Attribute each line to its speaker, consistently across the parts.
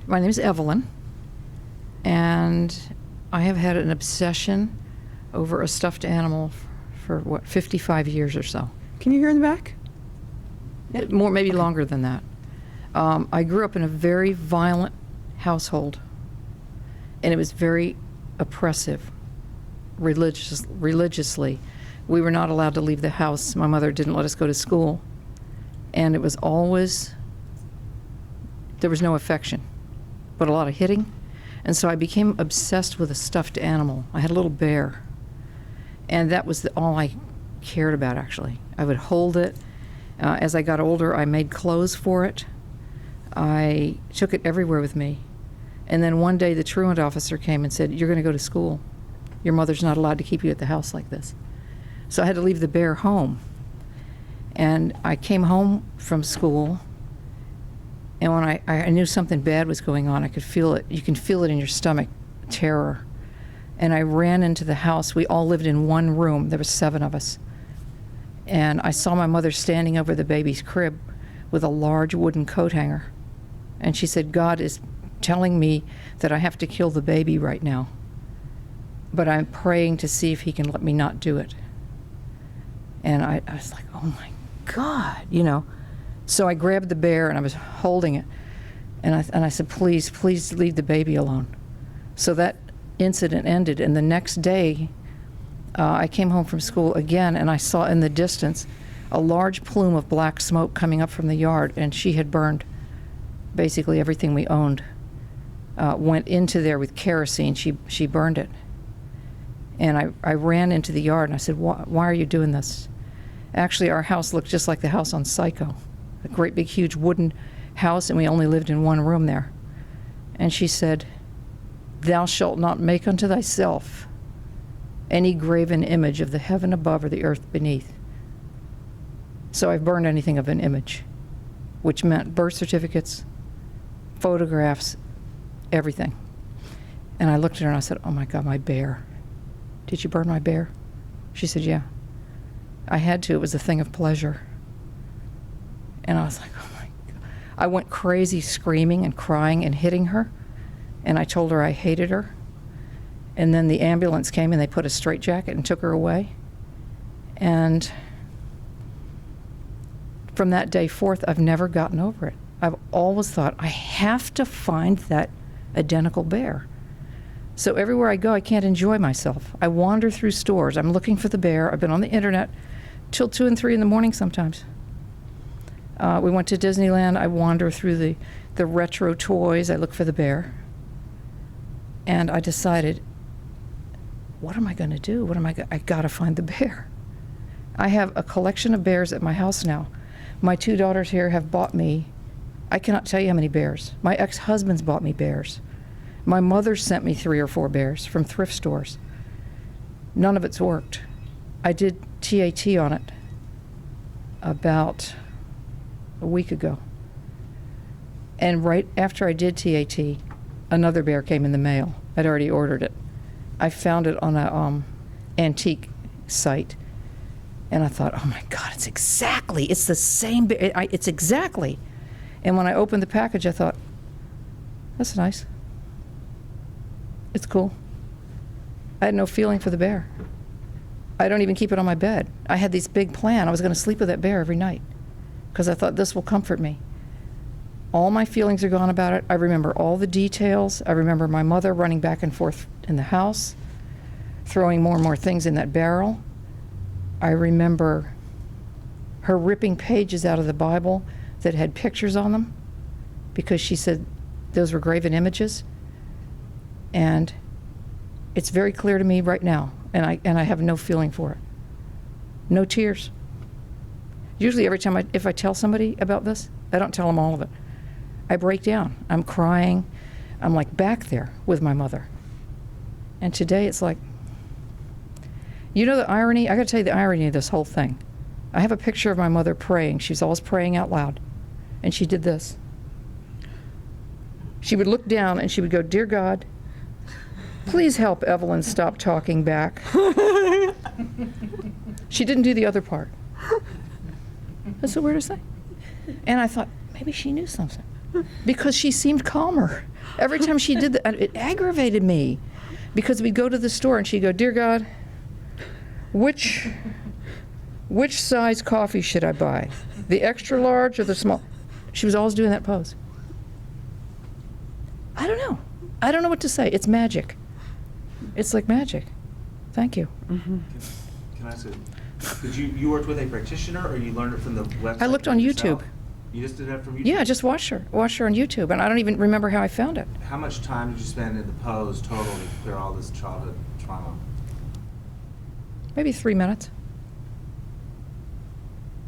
Speaker 1: My name is Evelyn, and I have had an obsession over a stuffed animal for, 55 years or so.
Speaker 2: Can you hear in the back?
Speaker 1: More, maybe longer than that. I grew up in a very violent household, and it was very oppressive religiously. We were not allowed to leave the house. My mother didn't let us go to school, and it was always, there was no affection, but a lot of hitting. And so I became obsessed with a stuffed animal. I had a little bear, and that was all I cared about, actually. I would hold it. As I got older, I made clothes for it. I took it everywhere with me. And then one day the truant officer came and said, "You're going to go to school. Your mother's not allowed to keep you at the house like this." So I had to leave the bear home. And I came home from school, and when I knew something bad was going on, I could feel it. You can feel it in your stomach, terror. And I ran into the house. We all lived in one room. There were 7 of us. And I saw my mother standing over the baby's crib with a large wooden coat hanger. And she said, "God is telling me that I have to kill the baby right now, but I'm praying to see if he can let me not do it." And I was like, oh my God, you know. So I grabbed the bear and I was holding it. And I said, please leave the baby alone. So that incident ended. And the next day, I came home from school again, and I saw in the distance a large plume of black smoke coming up from the yard, and she had burned basically everything we owned. Went into there with kerosene. She burned it. And I ran into the yard, and I said, why are you doing this? Actually, our house looked just like the house on Psycho, a great big huge wooden house, and we only lived in one room there. And she said, "Thou shalt not make unto thyself any graven image of the heaven above or the earth beneath." So I burned anything of an image, which meant birth certificates, photographs, everything. And I looked at her and I said, "Oh my God, my bear. Did you burn my bear?" She said, "Yeah." I had to. It was a thing of pleasure. And I was like, oh my God. I went crazy screaming and crying and hitting her. And I told her I hated her. And then the ambulance came and they put a straitjacket and took her away. And from that day forth, I've never gotten over it. I've always thought, I have to find that identical bear. So everywhere I go, I can't enjoy myself. I wander through stores. I'm looking for the bear. I've been on the internet till 2 and 3 in the morning sometimes. We went to Disneyland. I wander through the retro toys. I look for the bear. And I decided, what am I going to do? I got to find the bear. I have a collection of bears at my house now. My 2 daughters here have bought me, I cannot tell you how many bears. My ex-husband's bought me bears. My mother sent me 3 or 4 bears from thrift stores. None of it's worked. I did TAT on it about a week ago. And right after I did TAT, another bear came in the mail. I'd already ordered it. I found it on a antique site. And I thought, oh my God, it's the same bear. It's exactly. And when I opened the package, I thought, that's nice. It's cool. I had no feeling for the bear. I don't even keep it on my bed. I had this big plan. I was going to sleep with that bear every night because I thought this will comfort me. All my feelings are gone about it. I remember all the details. I remember my mother running back and forth in the house, throwing more and more things in that barrel. I remember her ripping pages out of the Bible that had pictures on them because she said those were graven images. And it's very clear to me right now, and I have no feeling for it. No tears. Usually every time if I tell somebody about this, I don't tell them all of it. I break down. I'm crying. I'm like back there with my mother. And today it's like, you know the irony? I got to tell you the irony of this whole thing. I have a picture of my mother praying. She's always praying out loud. And she did this. She would look down and she would go, "Dear God, please help Evelyn stop talking back." She didn't do the other part. That's the weirdest thing. And I thought, maybe she knew something. because she seemed calmer. Every time she did that, it aggravated me because we'd go to the store and she'd go, "Dear God, which size coffee should I buy? The extra large or the small?" She was always doing that pose. I don't know. I don't know what to say. It's magic. It's like magic. Thank you.
Speaker 2: Can I ask did you worked with a practitioner or you learned it from the website?
Speaker 1: I looked on
Speaker 2: yourself?
Speaker 1: YouTube.
Speaker 2: You just did that from YouTube?
Speaker 1: Yeah, I just watched her on YouTube, and I don't even remember how I found it.
Speaker 2: How much time did you spend in the pose total to clear all this childhood trauma?
Speaker 1: Maybe 3 minutes.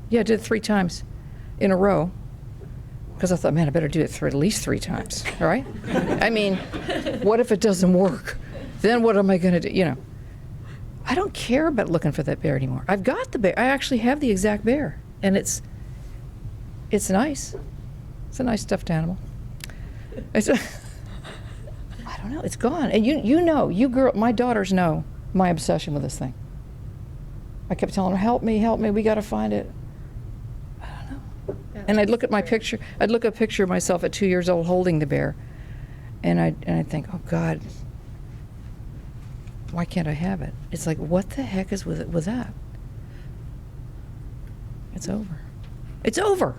Speaker 1: Yeah, I did it 3 times in a row because I thought, man, I better do it at least 3 times, all right? I mean, what if it doesn't work? Then what am I going to do? You know, I don't care about looking for that bear anymore. I've got the bear. I actually have the exact bear, and it's nice. It's a nice stuffed animal. I don't know. It's gone. And my daughters know my obsession with this thing. I kept telling them, help me, we got to find it. I don't know.
Speaker 3: Yeah,
Speaker 1: And I'd look at my picture. I'd look at a picture of myself at 2 years old holding the bear, and I'd think, oh God, why can't I have it? It's like, what the heck is with that? It's over. It's over.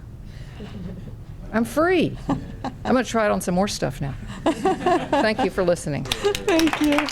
Speaker 1: I'm free. I'm going to try it on some more stuff now. Thank you for listening.
Speaker 3: Thank you.